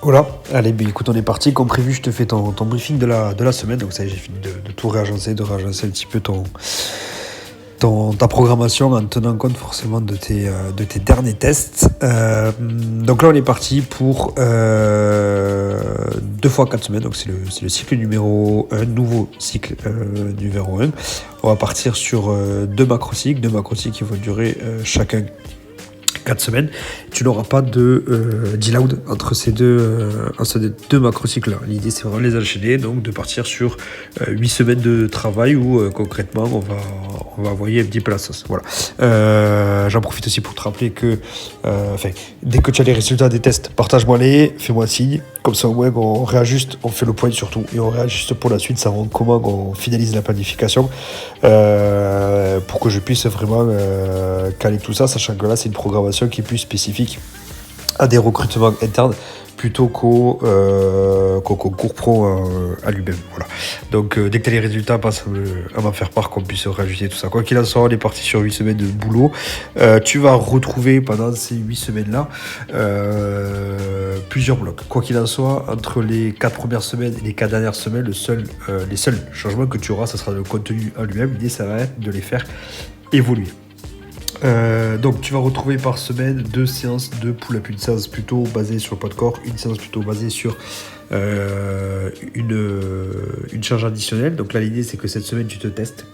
Voilà, allez, ben, écoute, on est parti. Comme prévu, je te fais ton briefing de la semaine. Donc, ça y est, j'ai fini de tout réagencer, de réagencer un petit peu ta programmation en tenant compte forcément de tes derniers tests. Donc là, on est parti pour 2 fois 4 semaines. Donc, c'est le cycle numéro 1, nouveau cycle numéro 1. On va partir sur 2 macrocycles qui vont durer chacun 4 semaines. Tu n'auras pas de deload entre ces deux macrocycles là. L'idée, c'est vraiment de les enchaîner, donc de partir sur 8 semaines de travail où concrètement on va envoyer un petit peu la sauce. Voilà. J'en profite aussi pour te rappeler que dès que tu as les résultats des tests, partage-moi-les, fais-moi signe, comme ça au moins on réajuste, on fait le point surtout et on réajuste pour la suite, savoir comment on finalise la planification pour que je puisse vraiment caler tout ça, sachant que là c'est une programmation qui est plus spécifique à des recrutements internes plutôt qu'au concours pro à lui-même. Voilà. Donc dès que tu as les résultats, passe à m'en faire part qu'on puisse rajouter tout ça. Quoi qu'il en soit, on est parti sur 8 semaines de boulot. Tu vas retrouver pendant ces 8 semaines-là plusieurs blocs. Quoi qu'il en soit, entre les 4 premières semaines et les 4 dernières semaines, les seuls changements que tu auras, ce sera le contenu en lui-même. L'idée, ça va être de les faire évoluer. Donc tu vas retrouver par semaine 2 séances de pull-up, une séance plutôt basée sur le poids de corps, une séance plutôt basée sur une charge additionnelle. Donc là l'idée c'est que cette semaine tu te testes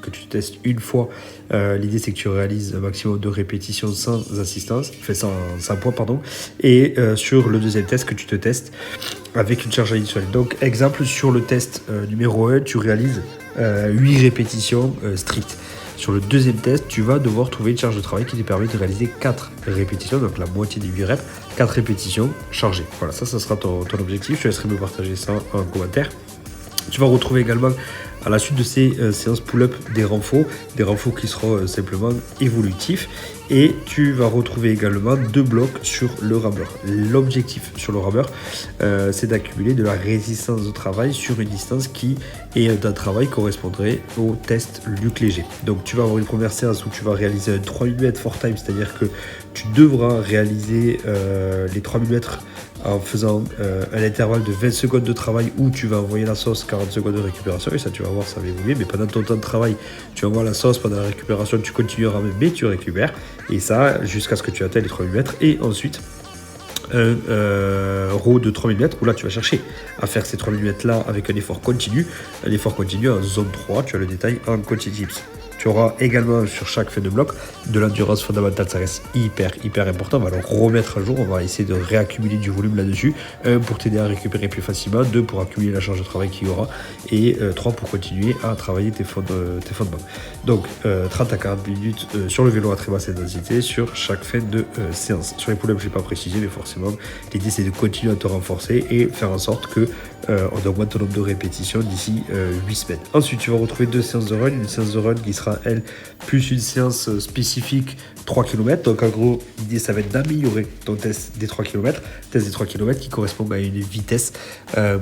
une fois. L'idée c'est que tu réalises un maximum de répétitions sans assistance, sans poids pardon, et sur le deuxième test que tu te testes avec une charge additionnelle. Donc exemple, sur le test numéro 1 tu réalises 8 répétitions strictes. Sur le deuxième test, tu vas devoir trouver une charge de travail qui te permet de réaliser 4 répétitions, donc la moitié des 8 reps, 4 répétitions chargées. Voilà, ça sera ton objectif. Je te laisserai me partager ça en commentaire. Tu vas retrouver également à la suite de ces séances pull-up des renforts qui seront simplement évolutifs, et tu vas retrouver également 2 blocs sur le rameur. L'objectif sur le rameur, c'est d'accumuler de la résistance au travail sur une distance qui est d'un travail correspondrait au test Luc Léger. Donc tu vas avoir une première séance où tu vas réaliser un 3000 mètres for time, c'est-à-dire que tu devras réaliser les 3000 mètres en faisant un intervalle de 20 secondes de travail où tu vas envoyer la sauce, 40 secondes de récupération, et ça tu vas voir, ça va évoluer. Mais pendant ton temps de travail, tu envoies la sauce, pendant la récupération tu continueras même, mais tu récupères, et ça jusqu'à ce que tu atteignes les 3000 mètres. Et ensuite un row de 3000 mètres où là tu vas chercher à faire ces 3000 mètres là avec un effort continu en zone 3. Tu as le détail en coaching tips. Tu auras également sur chaque fin de bloc de l'endurance fondamentale, ça reste hyper important. On va le remettre à jour, on va essayer de réaccumuler du volume là-dessus. 1 pour t'aider à récupérer plus facilement, 2 pour accumuler la charge de travail qu'il y aura, et 3 pour continuer à travailler tes fondements. Donc 30 à 40 minutes sur le vélo à très basse intensité sur chaque fin de séance. Sur les pull-ups, je n'ai pas précisé, mais forcément l'idée c'est de continuer à te renforcer et faire en sorte que on augmente ton nombre de répétitions d'ici 8 semaines. Ensuite, tu vas retrouver 2 séances de run. Une séance de run qui sera, elle, plus une séance spécifique 3 km. Donc, en gros, l'idée, ça va être d'améliorer ton test des 3 km. Test des 3 km qui correspond à une vitesse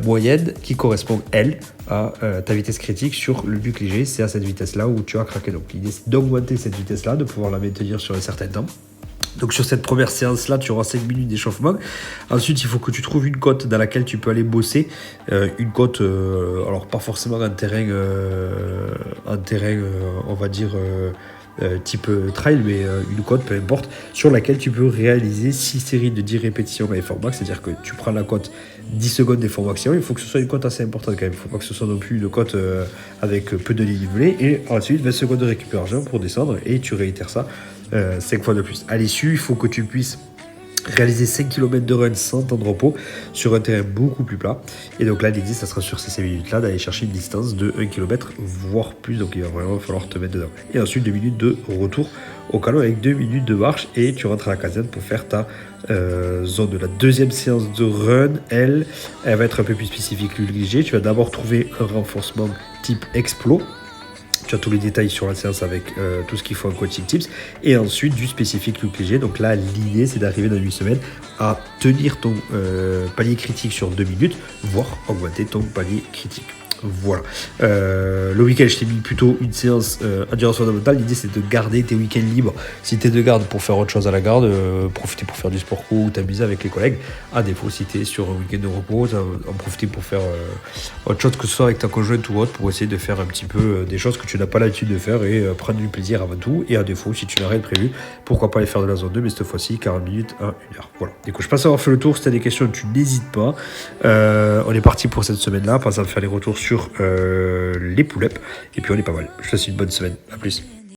moyenne qui correspond, elle, à ta vitesse critique sur le Luc Léger. C'est à cette vitesse-là où tu as craqué. Donc, l'idée, c'est d'augmenter cette vitesse-là, de pouvoir la maintenir sur un certain temps. Donc sur cette première séance-là, tu auras 5 minutes d'échauffement. Ensuite, il faut que tu trouves une côte dans laquelle tu peux aller bosser. Une côte, alors pas forcément un terrain, on va dire, type trail, mais une côte, peu importe, sur laquelle tu peux réaliser 6 séries de 10 répétitions à effort max. C'est-à-dire que tu prends la côte 10 secondes d'effort maximum. Il faut que ce soit une côte assez importante quand même. Il ne faut pas que ce soit non plus une côte avec peu de dénivelé. Et ensuite, 20 secondes de récupération pour descendre, et tu réitères ça 5 fois de plus. À l'issue, il faut que tu puisses réaliser 5 km de run sans temps de repos sur un terrain beaucoup plus plat. Et donc là, l'idée, ça sera sur ces 5 minutes-là d'aller chercher une distance de 1 km, voire plus. Donc il va vraiment falloir te mettre dedans. Et ensuite, 2 minutes de retour au calme avec 2 minutes de marche, et tu rentres à la caserne pour faire ta zone de la deuxième séance de run. Elle va être un peu plus spécifique, léger. Tu vas d'abord trouver un renforcement type explo. Tu as tous les détails sur la séance avec tout ce qu'il faut en coaching tips, et ensuite du spécifique Luc Léger. Donc là, l'idée, c'est d'arriver dans 8 semaines à tenir ton palier critique sur 2 minutes, voire augmenter ton palier critique. Voilà. Le week-end, je t'ai mis plutôt une séance endurance fondamentale. L'idée, c'est de garder tes week-ends libres. Si tu es de garde pour faire autre chose à la garde, profiter pour faire du sport co ou t'amuser avec les collègues. À défaut, si tu es sur un week-end de repos, en profiter pour faire autre chose, que ce soit avec ta conjointe ou autre, pour essayer de faire un petit peu des choses que tu n'as pas l'habitude de faire et prendre du plaisir avant tout. Et à défaut, si tu n'as rien de prévu, pourquoi pas aller faire de la zone 2, mais cette fois-ci, 40 minutes à 1 heure. Voilà. Du coup, je pense avoir fait le tour. Si tu as des questions, tu n'hésites pas. On est parti pour cette semaine-là. Pas à faire les retours sur les pull-ups. Et puis on est pas mal. Je te souhaite une bonne semaine. À plus.